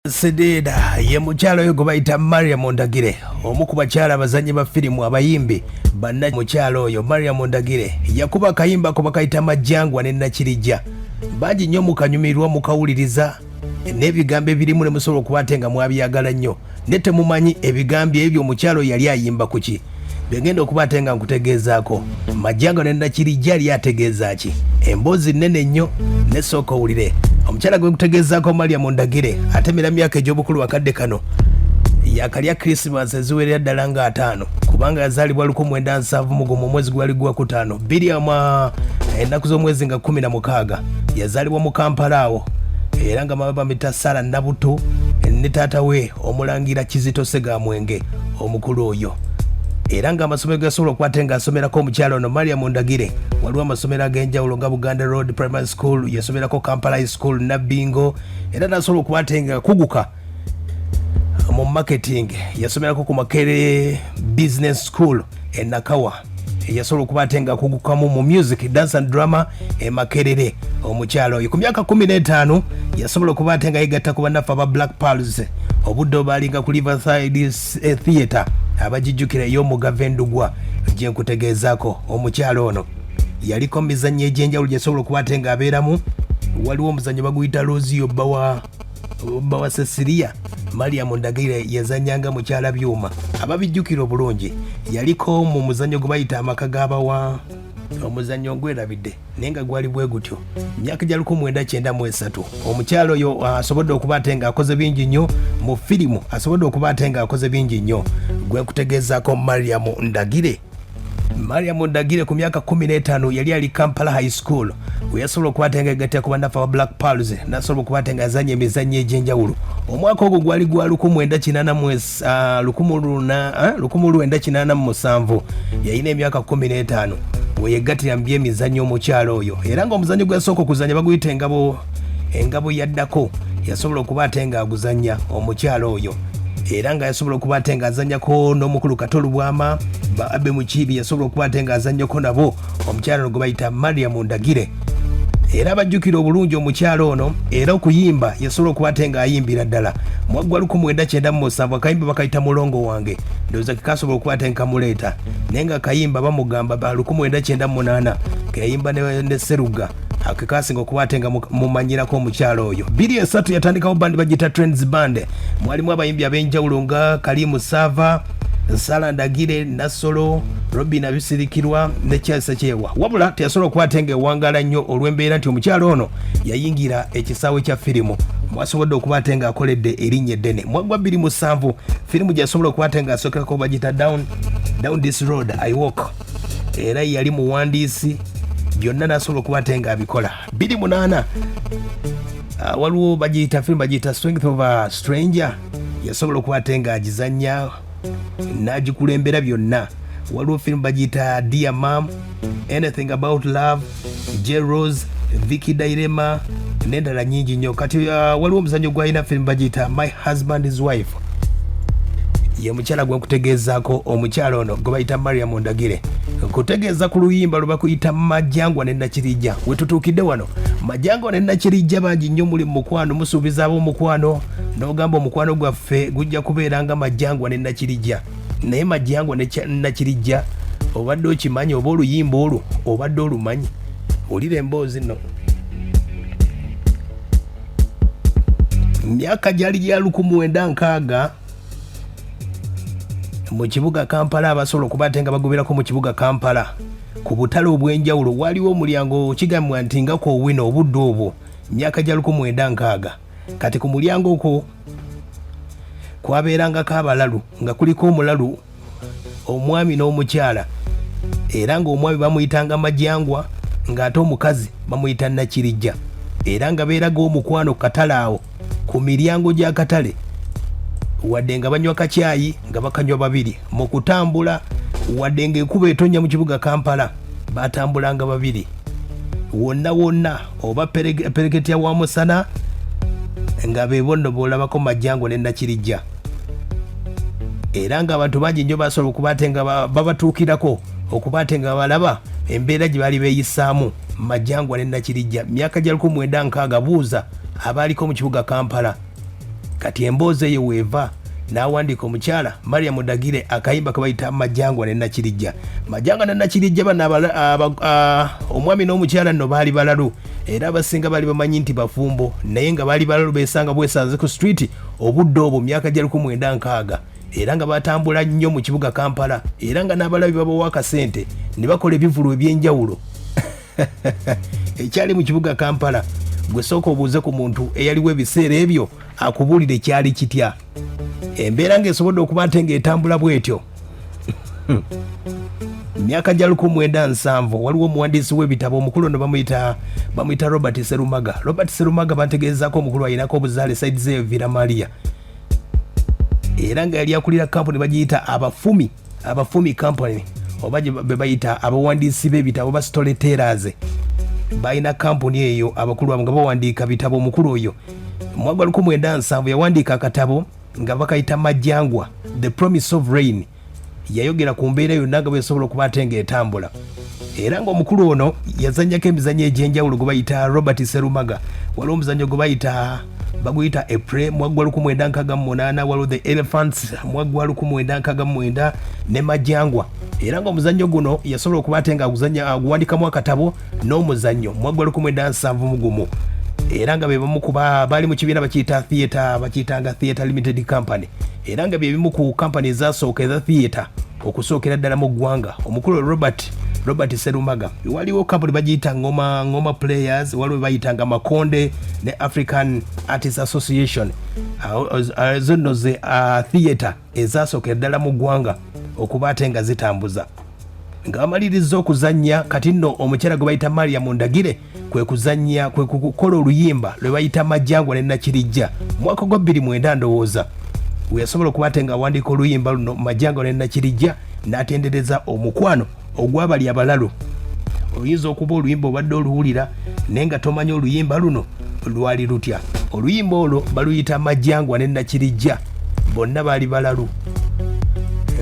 Sededa ye mukyalo oyo gwe bayita Mariam Ndagire, omu ku bakyala abazannyi ba firimu abayimbi banna. Mukyalo oyo Mariam Ndagire yakuba akayimba ko bakayita Majangwa ne Nakirijja. Bangi nnyo mukanyumirwa mukawuliriza n'ebigambo ebirimu ne musobola okuba ate nga mwabyagala nnyo ne temumanyi ebigambo ebyo omukyalo yali ayimba ku ki. Begenda okuba ate nga nkutegeezaako Majangwa ne Nakirijja yali ategeeza ki. Emboozi nnene nnyo ne sooka owulire. Omukyala gwe kutegeezaako Mariam Ndagire atemera myaka egy'obukulu wakadde kano yakalya Christmas eziwerera ddala nga 5 kubanga yazaalibwa 1907 mu mwezi gwali gwa kutaano 2 ennaku z'omwezi nga 16 yazaalibwa mu Kampala awo era nga mababa mita Sara Nabuto ne taata we omulangira Kizito Segamwenge omukulu oyo. Era nga amasomero gasobola okuba nga asomerako omukyalo ono Mariam Ndagire waliwo amasomero ag'enjawulo nga Buganda Road Primary School, yasomerako Kampala High School Nabbingo, era nasobola okuba nga kuguka mu marketing, yasomerako ku Makere Business School e Nakawa, yasobola okuba nga kugukamu mu music, dance and drama e Makerere. Omukyalo oyo ku myaka 15 yasobola okuba nga yegatta ku bannaffe aba Black Pearls obudde obalinga ku Riverside Theatre abajijjukira ey'omugava Endugwa. Gye nkutegeezaako omukyalo ono yaliko mizannyo egy'enjawulo gyesobola okuba ate nga abeeramu. Waliwo omuzannyo baguyita Rosie obba wa Cecilia. Mariam Ndagire yazannyanga mukyala byuma ababijjukira obulungi. Yaliko mu muzannyo gwe bayita amaka g'abawa, omuzannyo ngwerabidde naye nga gwali bwe gutyo myaka gya 1993. Omukyalo oyo asobodde okuba ate nga akoze bingi nnyo mu firimu, asobodde okuba ate nga akoze bingi nnyo. Gwe kutegeezaako Mariam Ndagire. Mariam Ndagire ku myaka 15 yali ali Kampala High School we yasobola okuba ate nga yegattira ku bannaffe aba Black Pearls n'asobola okuba ate nga azannya emizannyo egy'enjawulo. Omwaka ogwo gwali gwa 1987 yalina emyaka 15 we yegattira mu by'emizannyo omukyalo oyo. Era ng'omuzannyo gwe yasooka okuzannya baguyita engabo yaddako, yasobola okuba ate nga aguzannya omukyalo oyo. Era nga yasobola okuba ate nga azannyako n'omukulu Katolu Bwama, ba Abe Mukiibi yasobola okuba ate nga azannyako nabo omukyalo ono gwe bayita Mariam Ndagire. Era abajjukira obulungi omukyalo ono, era okuyimba yasobola okuba ate nga ayimbira ddala. Mwagwa 1997 akayimba bakayita Mulongo wange, ndowooza kekasobola okuba ate nkamuleeta naye nga akayimba bamugamba ba 1998 keyayimba ne Seruga akekasinga okuba ate nga mumanyirako omukyalo oyo. 2003 yatandikawo bandi bagita Trends Band, mwalimu abayimbi ab'enjawulo nga Kalimu Sava, Sala Ndagire, Nasolo, Robin Abisirikirwa ne Kyasa Kyewa. Wabula teyasobola okuba ate nga ewangaala nnyo olw'embeera nti omukyalo ono yayingira ekisaawe kya firimu mwasobodde okuba ate nga akoledde erinnya eddene. Mwagwa 2007 firimu gyasobola okuba ate nga asookerako bagita Down This Road I Walk, era yali muwandiisi, byonna nasobola okuba ate nga abikola. 2008 waliwo bagiyita firimu bagiyita Strength of a Stranger, yasobola okuba ate nga agizannya n'agikulembera byonna. Waliwo firimu bagiyita Dear Mom, Anything About Love, J Rose, Vicky Dairema n'endala nnyingi nnyo. Kati waliwo omuzannyo gwalina firimu bagiyita My Husband's Wife, ye mukyala gwe nkutegeezaako omukyalo ono gwe bayita Mariam Ndagire. Nkutegeeza ku luyimba lwe bakuyita Majangwa ne Nakirijja. We tutuukidde wano Majangwa ne Nakirijja bangi nnyo muli mu mukwano, musuubiza ab'omukwano n'ogamba omukwano gwaffe gujja kubeera nga Majangwa ne Nakirijja. Naye Majangwa ne Nakirijja obadde okimanyi oba oluyimba olwo obadde olumanyi? Olira emboozi nno myaka gyali gya 1960 mu kibuga Kampala, abasobola okuba ate nga bagoberako mu kibuga Kampala ku butale obw'enjawulo waliwo omulyango kigambibwa nti nga kowina obudde obwo myaka gya 1960. Kati ku mulyango okwo kwabeerangako abalalu nga kuliko omulalu omwami n'omukyala, era ng'omwami bamuyitanga Majangwa ng'ate omukazi bamuyita Nakirijja, era nga beeraga omukwano katale awo ku miryango gy'akatale wadde nga banywa kakyayi nga bakanywa babiri. Mu kutambula wadde nga ekuba etonnya mu kibuga Kampala batambulanga babiri wonna oba pereketya wa musana nga bebonno boolabako Majangwa ne Nakirijja. Era nga abantu bangi nnyo basobola okuba ate nga babatuukirako okuba ate nga balaba embeera gye baali beeyisaamu Majangwa ne Nakirijja myaka gya 1960. Buuza abaaliko mu kibuga Kampala kati emboozi eyo weeva n'awandiika omukyala Mariam Ndagire akayimba ke bayita Majangwa ne Nakirijja. Majangwa ne Nakirijja bano omwami n'omukyala nno baali balalu era abasinga baali bamanyi nti bafumbo naye nga baali balalu beesanga bwesanze ku street obudde obwo myaka gya 1960 era nga batambula nnyo mu kibuga Kampala era nga n'abalabi babawa akasente ne bakola ebivulu eby'enjawulo ekyali mu kibuga Kampala. Gwe sooka obuuze ku muntu eyaliwo ebiseera ebyo akubuulire ekyali kitya. Embeera ng'esobodde okuba ate ng'etambula bw'etyo. Myaka gya 1970 waliwo omuwandiisi w'ebitabo omukulu ono bamuyita Robert Serumaga. Robert Serumaga bantegeezaako omukulu ayinako obuzaale side ze Villa Maria era nga yali akulira kampuni bagiyita abafumi company oba be bayita abawandiisi b'ebitabo ba storytellers. Balina kampuni eyo abakulu abo nga bawandiika bitabo. Omukulu oyo mwaka 1970 yawandiika akatabo nga bakayita Majangwa, The Promise of Rain. Yayogera ku mbeera yonna nga bwesobola okuba ate ng'etambula era ng'omukulu ono yazannyako emizannyo egy'enjawulo gwe bayita Robert Serumaga. Waliwo omuzannyo gwe bayita baguyita April mwaka 1968, waliwo The Elephants mwaka 1969 ne Majangwa era ng'omuzannyo guno yasobola okuba ate ng'aguwandikamu akatabo n'omuzannyo mwaka 1971 era nga bebamu kuba bali mu kibiina bakiyitanga Theatre Limited Company era nga bebimu ku company ezasooka eza theatre okusookera ddala mu ggwanga. Omukulu Robert Serumaga waliwo company bagiyita ngoma players, waliwo bayitanga Makonde ne African Artists Association. Zonno ze theatre ezasookera ddala mu ggwanga okuba ate nga zitambuza. Ng'amaliriza okuzannya kati nno omukyala gwe bayita Mariam Ndagire kwe kukola oluyimba lwe bayita Majangwa ne Nakirijja mwaka gwa 2009 ndowooza we yasobola okuba ate ng'awandiika oluyimba luno Majangwa ne Nakirijja n'atendereza omukwano ogw'abali abalalu. Oyinza okuba oluyimba obadde oluwulira naye nga tomanyi oluyimba luno lwali lutya. Oluyimba olwo baluyita Majangwa ne Nakirijja, bonna baali balalu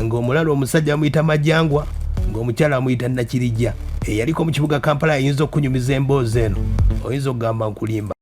ng'omulalu omusajja amuyita Majangwa ng'omukyala amuyita Nakirijja. Eyaliko mu kibuga Kampala ayinza okunyumiza emboozi eno oyinza okugamba nkulimba.